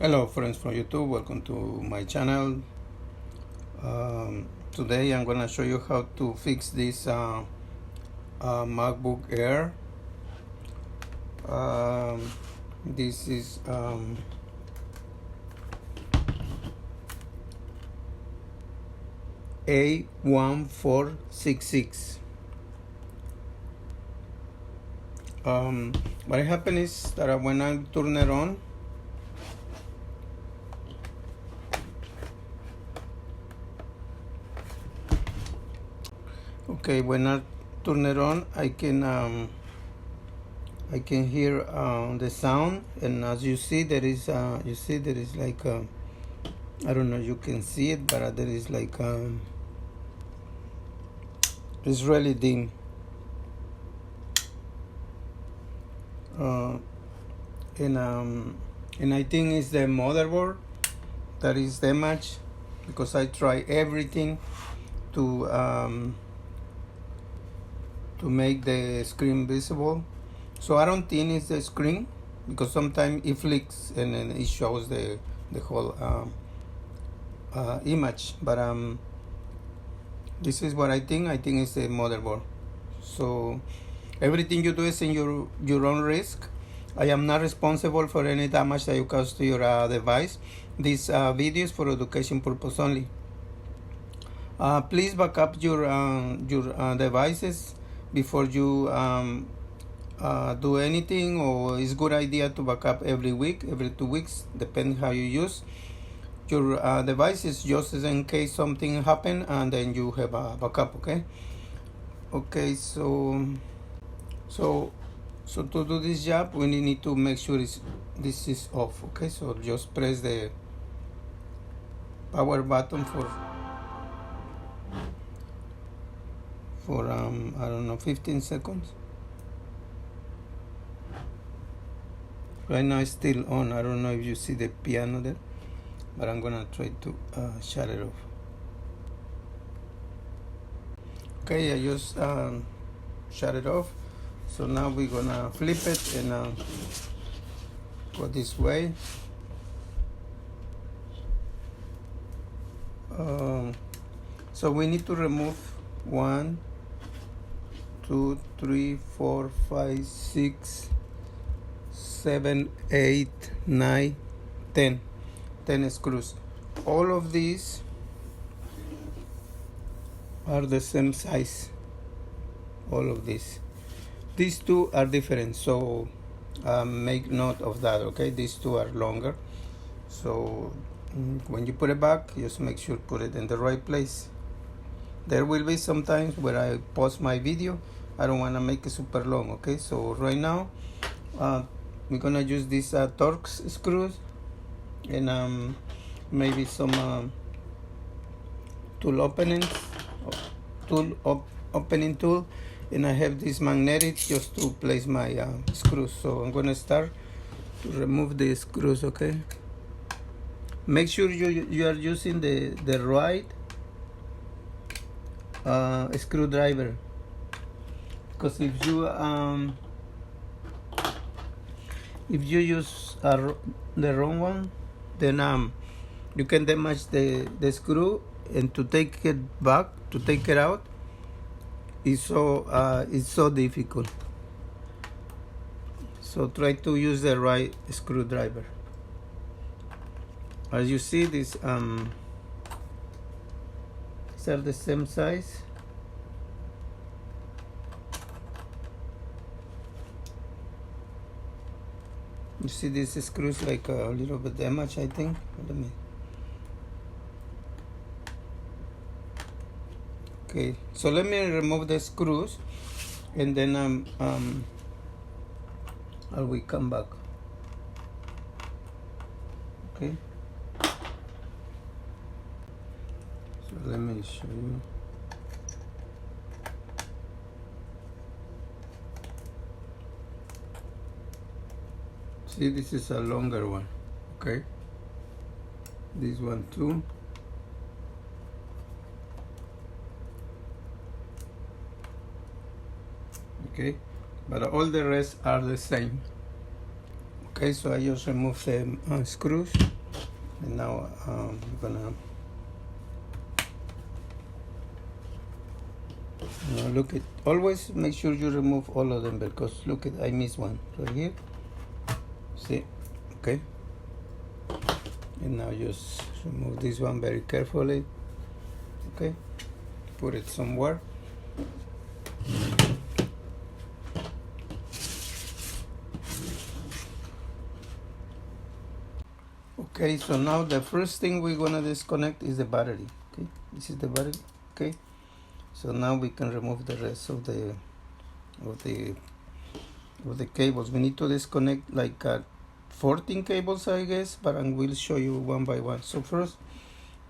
Hello friends from YouTube, welcome to my channel. Today I'm gonna show you how to fix this MacBook Air. This is A1466. What happened is that when I turn it on, when I turn it on, I can hear the sound, and as you see, there is like I don't know if you can see it, but there is like it's really dim. And I think it's the motherboard that is damaged, because I try everything to make the screen visible. So I don't think it's the screen, because sometimes it flicks and then it shows the whole image. But this is what I think. I think it's the motherboard. So everything you do is in your own risk. I am not responsible for any damage that you cause to your device. This video is for education purpose only. Please back up your devices before you do anything, or it's a good idea to back up every week, every 2 weeks, depending how you use your devices, just in case something happen, and then you have a backup. Okay, so to do this job, we need to make sure this is off. Okay, so just press the power button for I don't know, 15 seconds. Right now it's still on. I don't know if you see the piano there, but I'm gonna try to shut it off. Okay, I just shut it off. So now we're gonna flip it and go this way. So we need to remove 1, 2, 3, 4, 5, 6, 7, 8, 9, 10 screws. All of these are the same size. All of these two are different, so make note of that. Okay, these two are longer, so when you put it back, just make sure put it in the right place. There will be some times where I pause my video. I don't want to make it super long. Okay, so right now we're gonna use these Torx screws and maybe some tool opening tool, and I have this magnetic just to place my screws. So I'm gonna start to remove the screws. Okay, make sure you are using the right screwdriver, because if you use the wrong one, then you can damage the screw, and to take it out is so difficult. So try to use the right screwdriver. As you see, these are the same size. You see this screw is like a little bit damaged, I think. Let me. Okay, so let me remove the screws, and then I will come back. Okay. So let me show you. See, this is a longer one. Okay. This one too. Okay, but all the rest are the same. Okay, so I just removed the screws, and now I'm gonna look at. Always make sure you remove all of them, because look at, I missed one right here. See, okay. And now just remove this one very carefully. Okay, put it somewhere. Okay, so now the first thing we're gonna disconnect is the battery. Okay, this is the battery. Okay, so now we can remove the rest of the cables. We need to disconnect like 14 cables, I guess, but I will show you one by one. So first,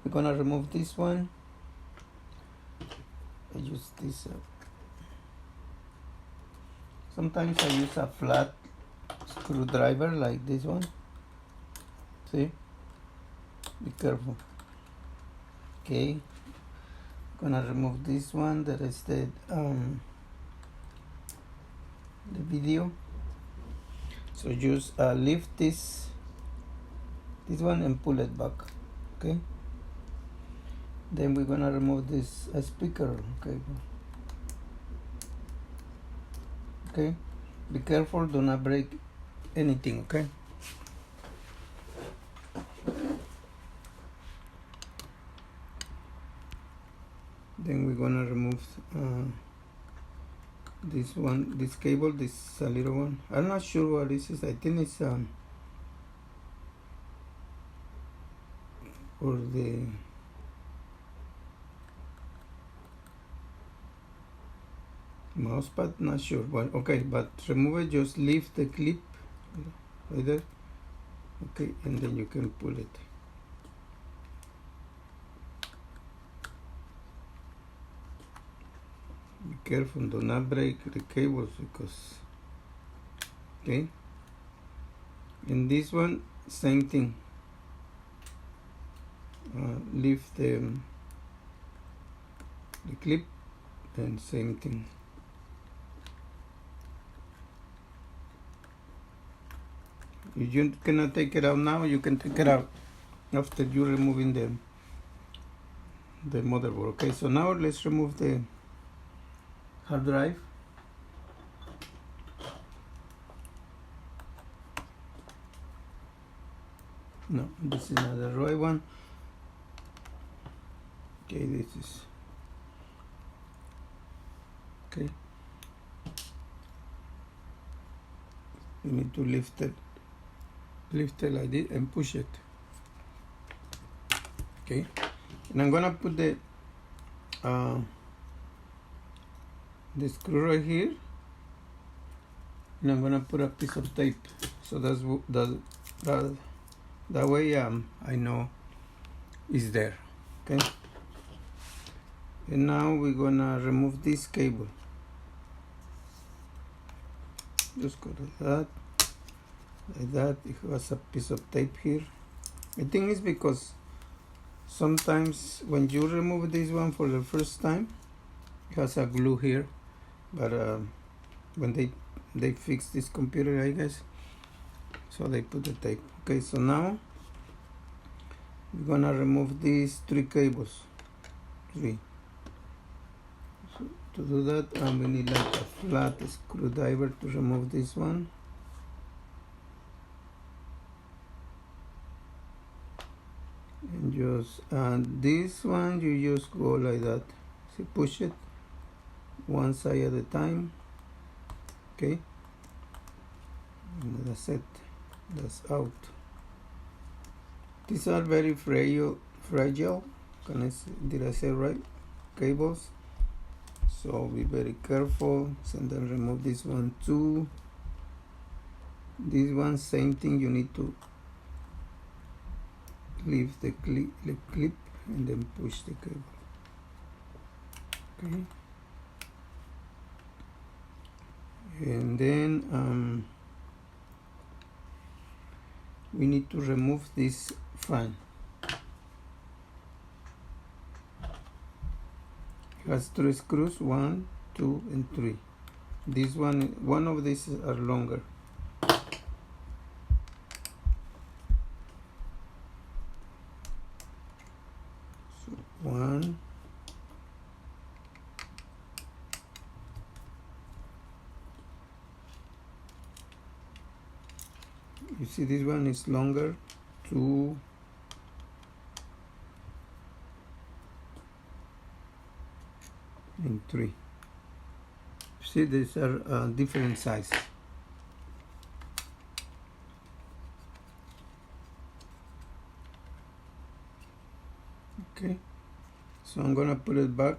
we're gonna remove this one. I use this. Sometimes I use a flat screwdriver like this one. See? Be careful. Okay. Gonna remove this one. That is the video. So just lift this one and pull it back. Okay. Then we're gonna remove this speaker cable. Okay. Be careful. Do not break anything. Okay. Then we're gonna remove this one, this cable, this little one. I'm not sure what this is. I think it's for the mouse pad. Not sure. But okay, but remove it. Just leave the clip right there. Okay, and then you can pull it. Be careful, do not break the cables, because okay. And this one, same thing. Leave the clip, and same thing. If you cannot take it out now, you can take it out after you're removing the motherboard. Okay, so now let's remove the hard drive. No, this is not the right one. Okay, this is okay. You need to lift it like this and push it. Okay, and I'm gonna put the screw right here, and I'm gonna put a piece of tape, so that way I know it's there. Okay, and now we're gonna remove this cable. Just go like that. It has a piece of tape here. I think it's because sometimes when you remove this one for the first time, it has a glue here, but when they fix this computer, I guess, so they put the tape. Okay, so now we're gonna remove these 3 cables. 3. So to do that, we need like a flat screwdriver to remove this one. And just this one, you just go like that. See, push it one side at a time. Okay, and that's it. That's out. These are very fragile. Did I say right? Cables. So be very careful. And then remove this one too. This one, same thing. You need to leave the clip and then push the cable. Okay. And then we need to remove this fan. It has 3 screws, 1, 2, and 3. This one of these are longer. You see this one is longer, 2 and 3. See, these are different sizes. Okay, so I'm gonna put it back.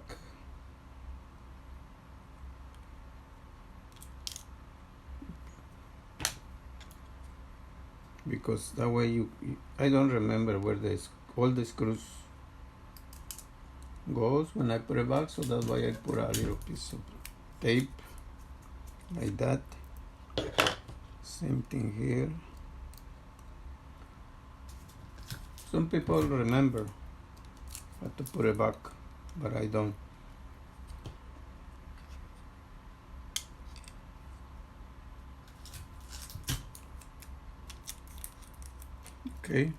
Because that way I don't remember where all the screws goes when I put it back, so that's why I put a little piece of tape like that. Same thing here. Some people remember how to put it back, but I don't. Okay.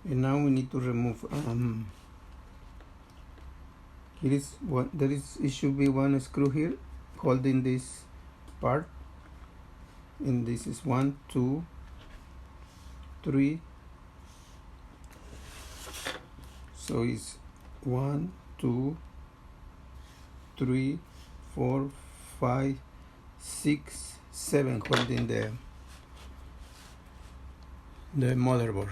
And now we need to remove it should be one screw here holding this part, and this is 1, 2, 3. So it's 1, 2, 3, 4, 5, 6, 7 holding the motherboard.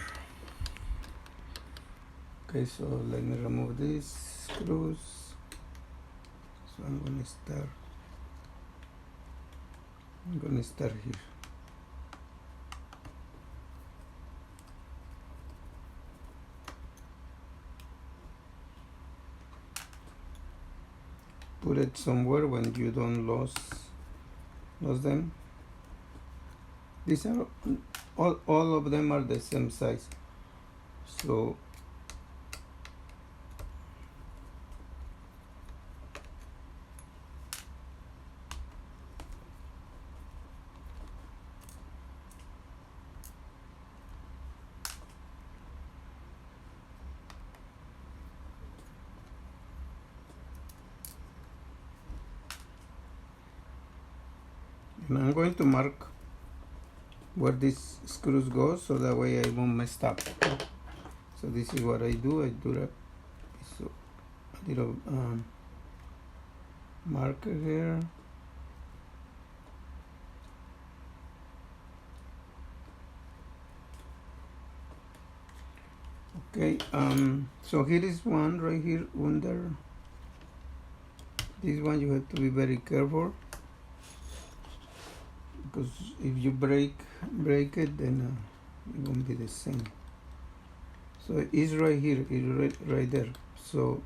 Okay, so let me remove these screws. So I'm gonna start here. Put it somewhere when you don't lose them. These are all of them are the same size. So and I'm going to mark where these screws go, so that way I won't mess up. So this is what I do. I do a little marker here. Okay, so here is one right here under this one. You have to be very careful, because if you break it, then it won't be the same. So it's right here, it's right there. So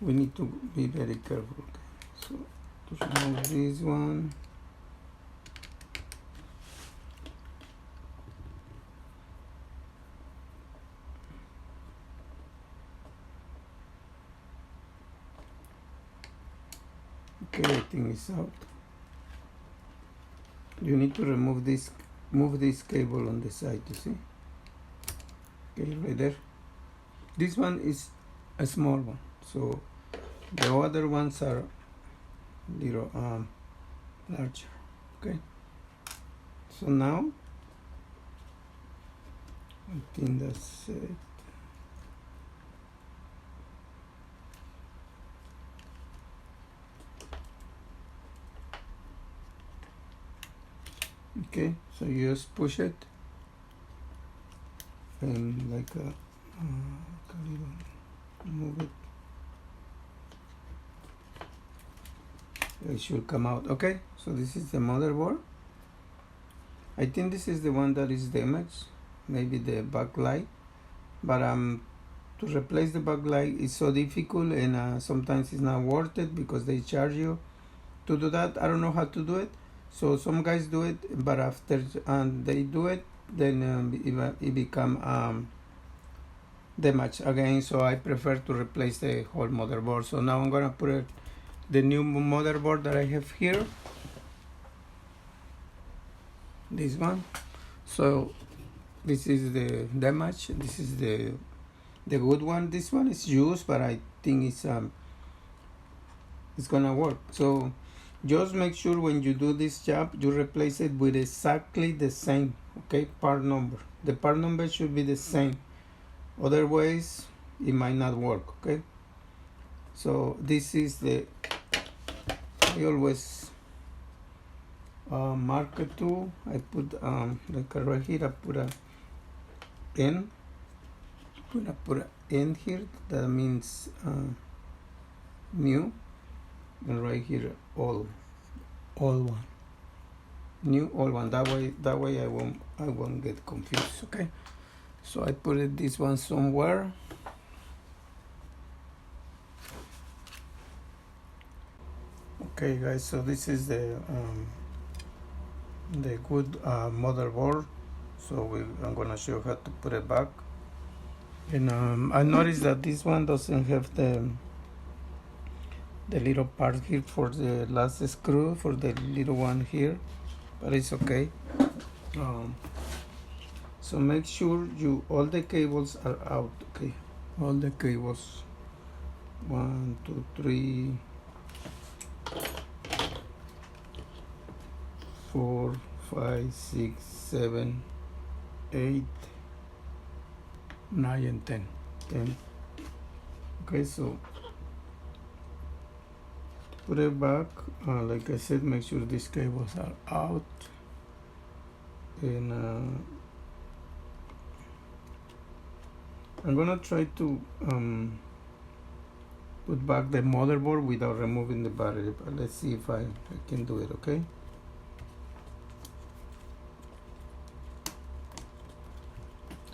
we need to be very careful. Okay. So to remove this one, okay, I think it's out. You need to move this cable on the side, you see? Okay, right there. This one is a small one, so the other ones are little larger. Okay, so now I think that's it. Okay, so you just push it and like a little move it. It should come out. Okay, so this is the motherboard. I think this is the one that is damaged, maybe the backlight, but to replace the backlight is so difficult, and sometimes it's not worth it because they charge you to do that. I don't know how to do it. So some guys do it, but after they do it, then it become damaged again. So I prefer to replace the whole motherboard. So now I'm gonna put the new motherboard that I have here. This one. So this is the damage. This is the good one. This one is used, but I think it's gonna work. So Just make sure when you do this job you replace it with exactly the same, okay, part number. The part number should be the same, otherwise it might not work, okay? So this is the, I always mark it too. I put like right here I put a N. I'm gonna put an N here, that means new, and right here all one, new all one. That way I won't get confused, okay? So I put it this one somewhere. Okay guys, so this is the good motherboard. So I'm gonna show you how to put it back. And I noticed that this one doesn't have the little part here for the last screw, for the little one here, but it's okay. So make sure all the cables are out, okay? All the cables, 1 2 3 4 5 6 7 8 9 and 10. Okay, so put it back. Like I said, make sure these cables are out, and I'm gonna try to put back the motherboard without removing the battery, but let's see if I can do it, okay?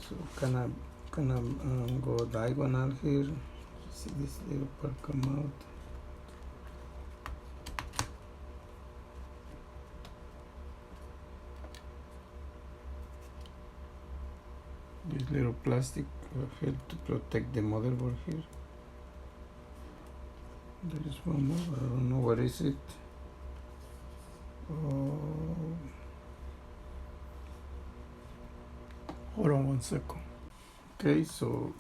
So kind of go diagonal here. See this little part come out. This little plastic help to protect the motherboard here. There is one more, I don't know what is it. Hold on 1 second. Okay, so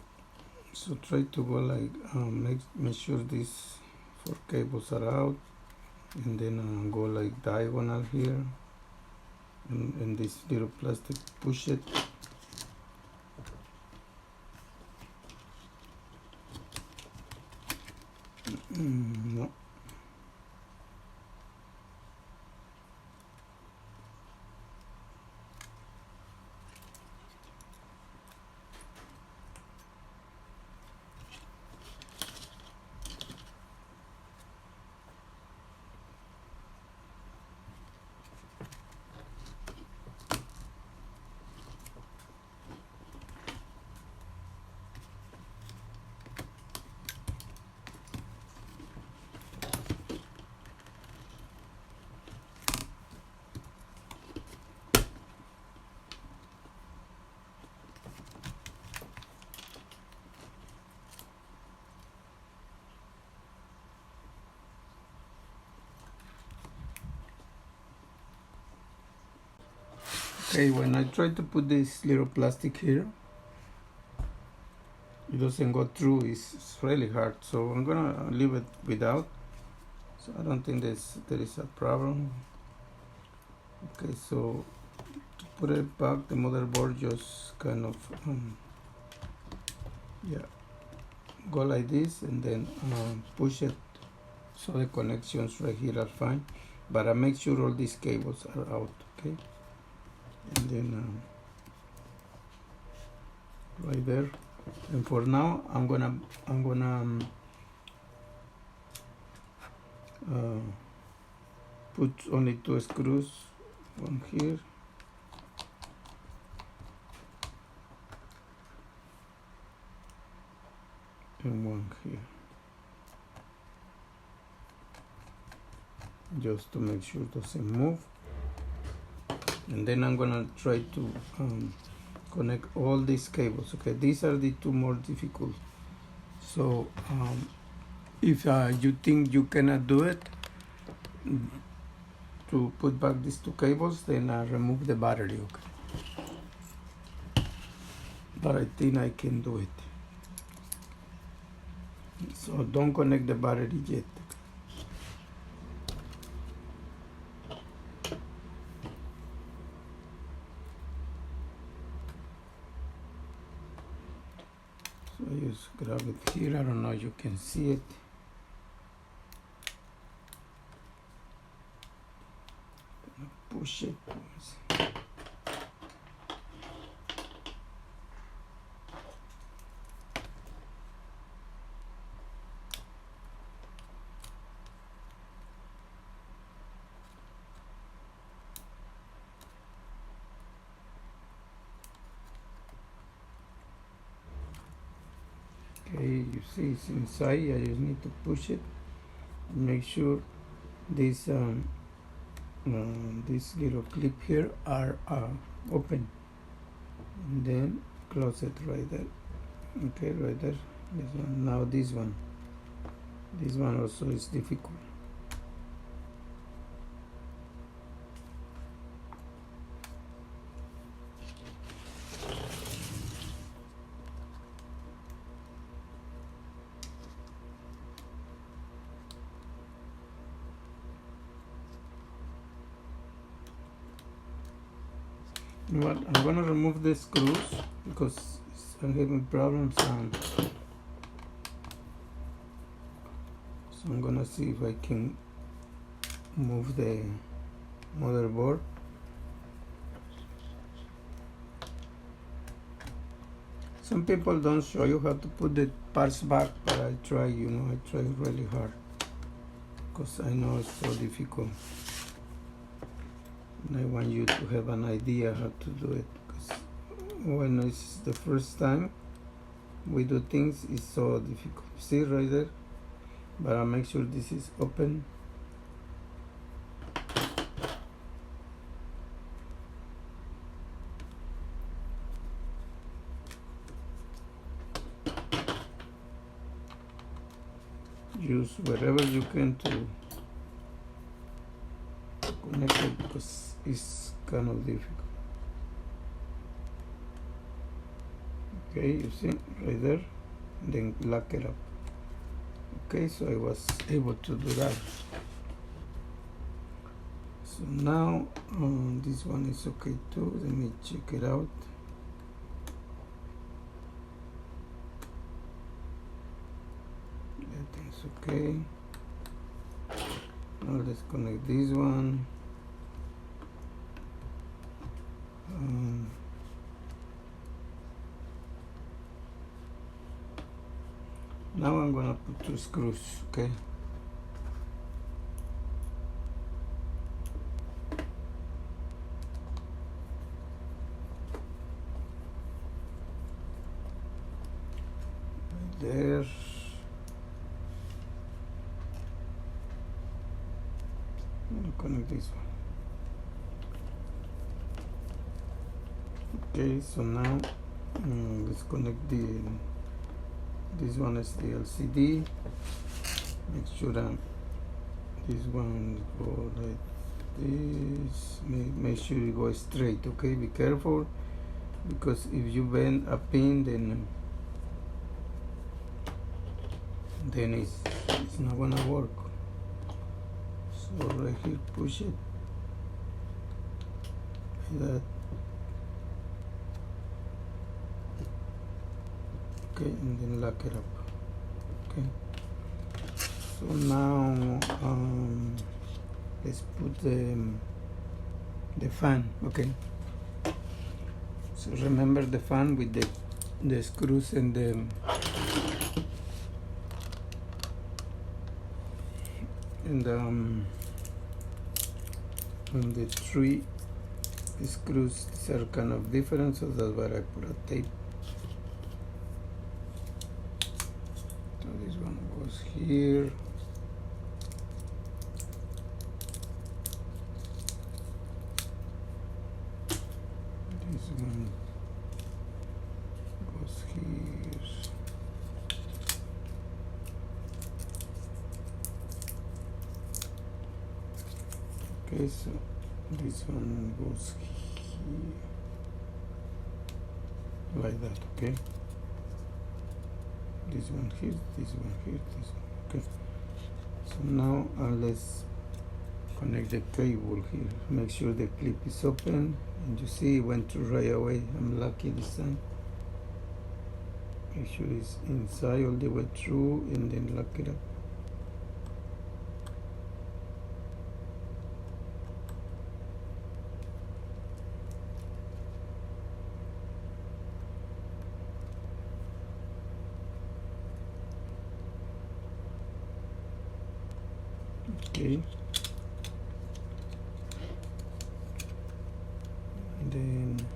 try to go like make sure these 4 cables are out, and then go like diagonal here, and this little plastic, push it. No. Okay, when I try to put this little plastic here, it doesn't go through. It's really hard, so I'm gonna leave it without. So I don't think there is a problem. Okay, so to put it back, the motherboard just kind of go like this, and then push it so the connections right here are fine, but I make sure all these cables are out, okay? And then right there. And for now I'm gonna put only 2 screws, one here and one here, just to make sure it doesn't move. And then I'm gonna try to connect all these cables, okay? These are the 2 more difficult. So if you think you cannot do it to put back these 2 cables, then remove the battery, okay? But I think I can do it. So don't connect the battery yet. you can see it. Push it. Okay, you see it's inside. I just need to push it. Make sure this this little clip here are open, and then close it right there. Okay, right there. This one. Now this one also is difficult. You know what? I'm gonna remove the screws because I'm having problems. So I'm gonna see if I can move the motherboard. Some people don't show you how to put the parts back, but I try, I try really hard because I know it's so difficult. And I want you to have an idea how to do it, because when it's the first time we do things, it's so difficult. See right there? But I'll make sure this is open. Use wherever you can to connect it because it's kind of difficult. Okay, you see right there, then lock it up. Okay, so I was able to do that. So now this one is okay too. Let me check it out. Everything's okay. Now let's connect this one. Now I'm gonna put 2 screws, okay? Right there. I'll connect this one. Okay, so now let's connect this one is the LCD. Make sure that this one go like this. Make sure you go straight. Okay, be careful, because if you bend a pin, then it's not gonna work. So right here, push it like that. Okay, and then lock it up. Okay, so now let's put the fan. Okay, so remember the fan with the screws and the 3 screws. These are kind of different, so that's why I put a tape. So this one goes here. This one goes here. Okay, so this one goes here, like that. Okay, this one here, this one here, this one. Okay, so now let's connect the cable here. Make sure the clip is open, and you see it went through right away. I'm lucky this time. Make sure it's inside all the way through and then lock it up. Okay. And then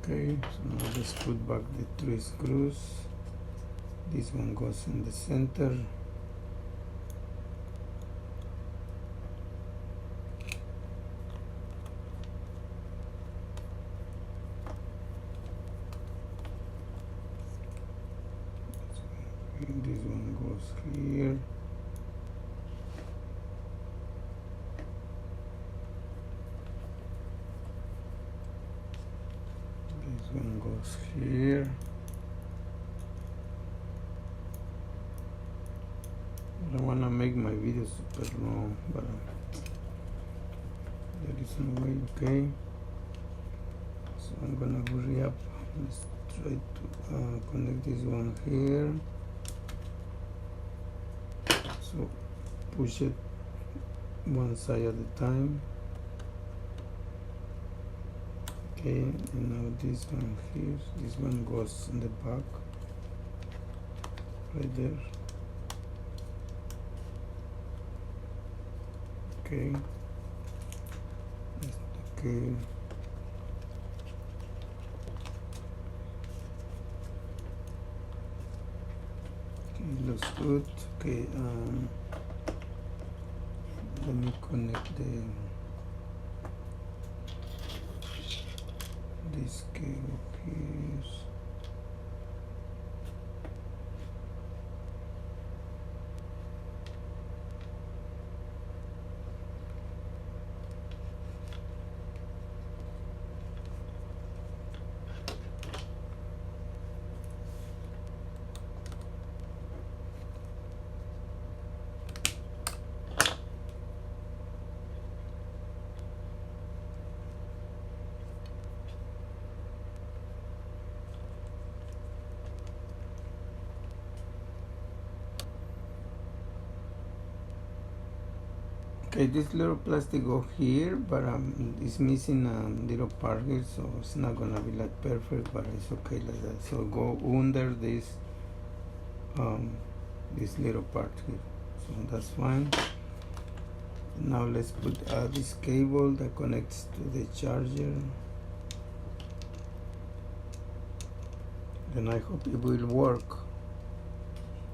okay, so now let's put back the 3 screws. This one goes in the center. And this one goes here. This one goes here. I don't want to make my video super long, but there is no way. Okay, so I'm gonna hurry up. Let's try to connect this one here. So push it one side at a time. Okay, and now this one here, this one goes in the back, right there. Okay. Okay. Okay, looks good. Okay, let me connect this cable here. Okay, this little plastic go here, but it's missing a little part here, so it's not gonna be like perfect, but it's okay like that. So go under this this little part here, so that's fine. Now let's put this cable that connects to the charger. Then I hope it will work.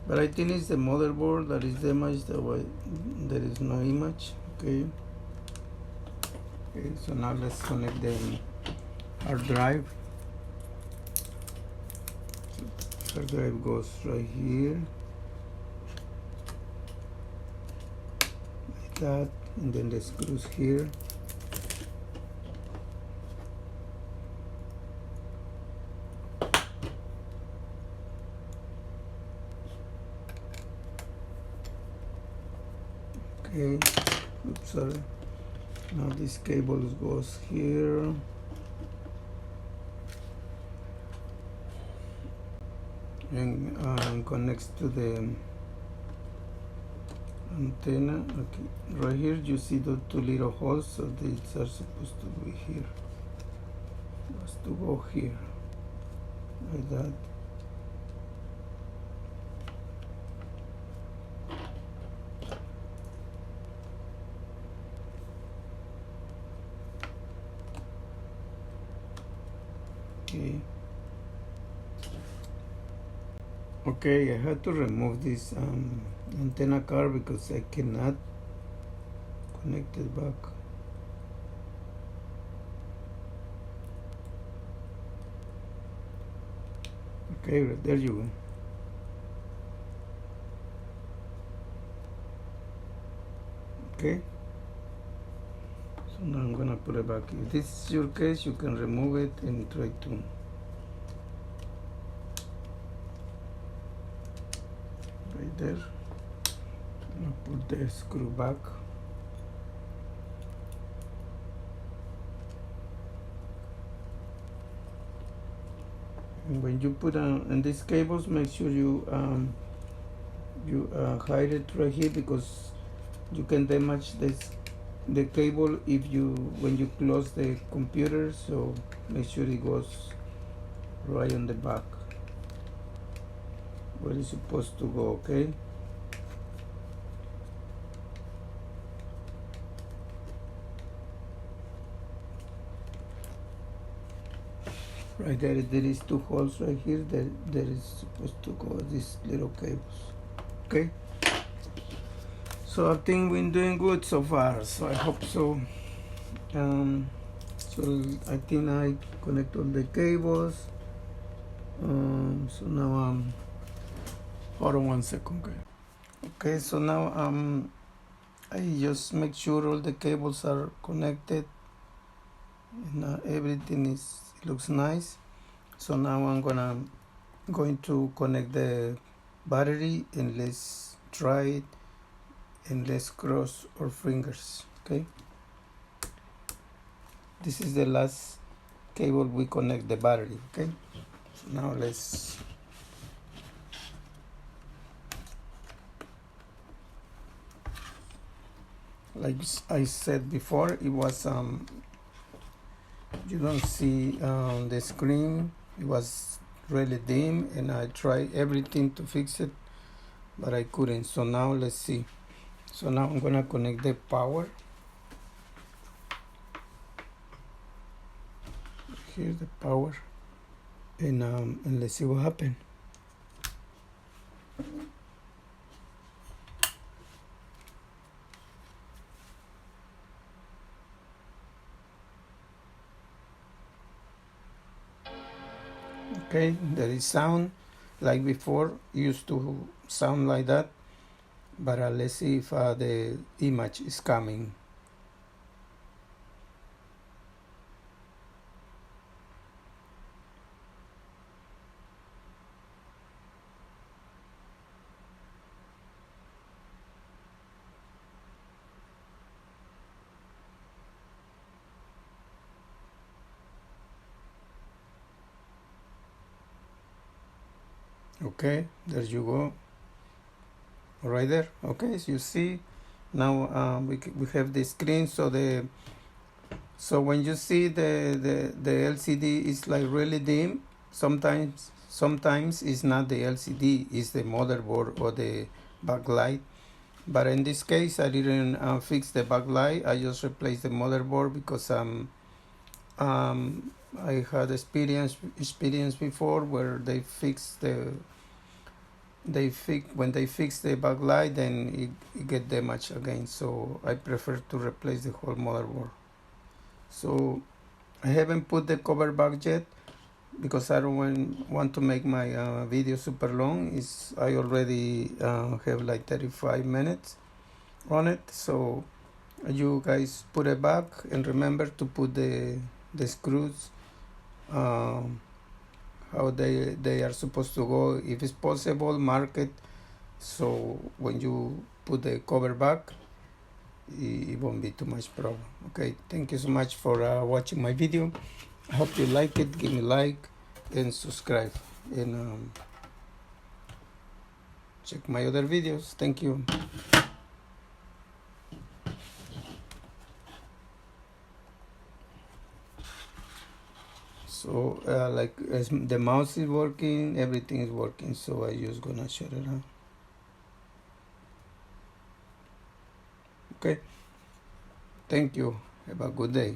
But I think it's the motherboard that is damaged, that way there is no image. Okay. Okay, so now let's connect the hard drive. So hard drive goes right here, like that, and then the screws here. Okay, oops, sorry. Now this cable goes here. And connects to the antenna. Okay, right here you see the 2 little holes, so these are supposed to be here. Has to go here, like that. Okay. Okay, I had to remove this antenna card because I cannot connect it back. Okay, there you go. Okay, so now I'm gonna put it back. If this is your case, you can remove it and try to right there. I'm gonna put the screw back. And when you put in these cables, make sure you hide it right here, because you can damage the cable when you close the computer. So make sure it goes right on the back where it's supposed to go. Okay, right there is two holes right here that is supposed to go these little cables. Okay, so I think we're doing good so far, so I hope so. So I think I connect all the cables. So now hold on 1 second. Okay, so now I just make sure all the cables are connected and everything looks nice. So now I'm going to connect the battery, and let's try it, and let's cross our fingers. Okay, this is the last cable we connect the battery. Okay, so now let's like I said before, it was you don't see the screen, it was really dim, and I tried everything to fix it, but I couldn't. So now let's see. So now I'm gonna connect the power. Here's the power, and let's see what happened. Okay, there is sound like before. It used to sound like that, but let's see if the image is coming. Okay, there you go, right there. Okay, so you see now we have the screen. So when you see the LCD is like really dim, sometimes it's not the LCD, it's the motherboard or the backlight. But in this case, I didn't fix the backlight. I just replaced the motherboard because I had experience before where when they fix the backlight, then it get damaged again. So I prefer to replace the whole motherboard. So I haven't put the cover back yet because I don't want to make my video super long. I already have like 35 minutes on it. So you guys put it back, and remember to put the screws how they are supposed to go. If it's possible, mark it, so when you put the cover back, it won't be too much problem. Okay, thank you so much for watching my video. I hope you like it. Give me a like and subscribe, and check my other videos. Thank you. So like as the mouse is working, everything is working, so I just gonna shut it off. Okay, thank you. Have a good day.